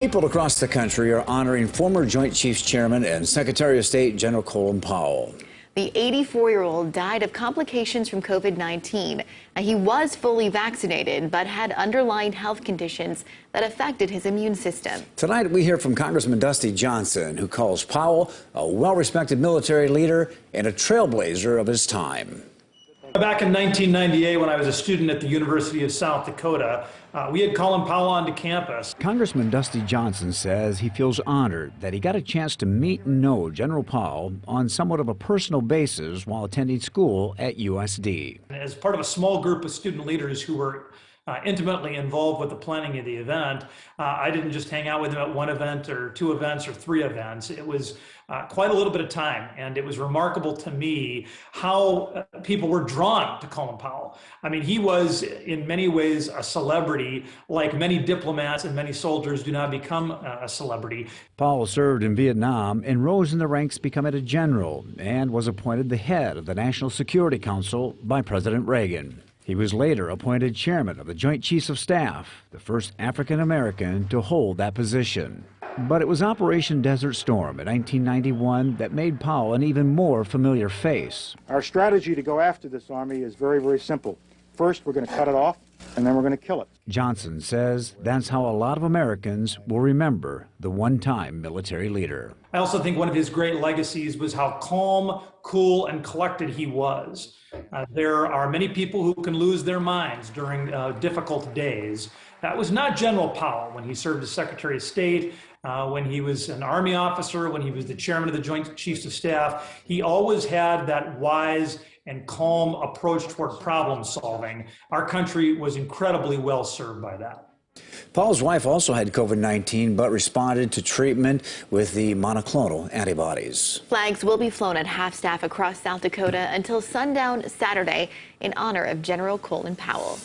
People across the country are honoring former Joint Chiefs Chairman and Secretary of State General Colin Powell. The 84-year-old died of complications from COVID-19. He was fully vaccinated, but had underlying health conditions that affected his immune system. Tonight, we hear from Congressman Dusty Johnson, who calls Powell a well-respected military leader and a trailblazer of his time. Back in 1998, when I was a student at the University of South Dakota, we had Colin Powell onto campus. Congressman Dusty Johnson says he feels honored that he got a chance to meet and know General Powell on somewhat of a personal basis while attending school at USD. As part of a small group of student leaders who were intimately involved with the planning of the event, I didn't just hang out with him at one event or two events or three events. It was quite a little bit of time, and it was remarkable to me how people were drawn to Colin Powell. I mean, he was in many ways a celebrity, like many diplomats and many soldiers do not become a celebrity. Powell served in Vietnam and rose in the ranks, becoming a general, and was appointed the head of the National Security Council by President Reagan. He was later appointed chairman of the Joint Chiefs of Staff, the first African-American to hold that position. But it was Operation Desert Storm in 1991 that made Powell an even more familiar face. Our strategy to go after this army is very, very simple. First, we're going to cut it off, and then we're going to kill it. Johnson says that's how a lot of Americans will remember the one-time military leader. I also think one of his great legacies was how calm, cool, and collected he was. There are many people who can lose their minds during difficult days. That was not General Powell when he served as Secretary of State, when he was an Army officer, when he was the chairman of the Joint Chiefs of Staff. He always had that wise and calm approach toward problem solving. Our country was incredibly well served by that. Powell's wife also had COVID-19 but responded to treatment with the monoclonal antibodies. Flags will be flown at half-staff across South Dakota until sundown Saturday in honor of General Colin Powell.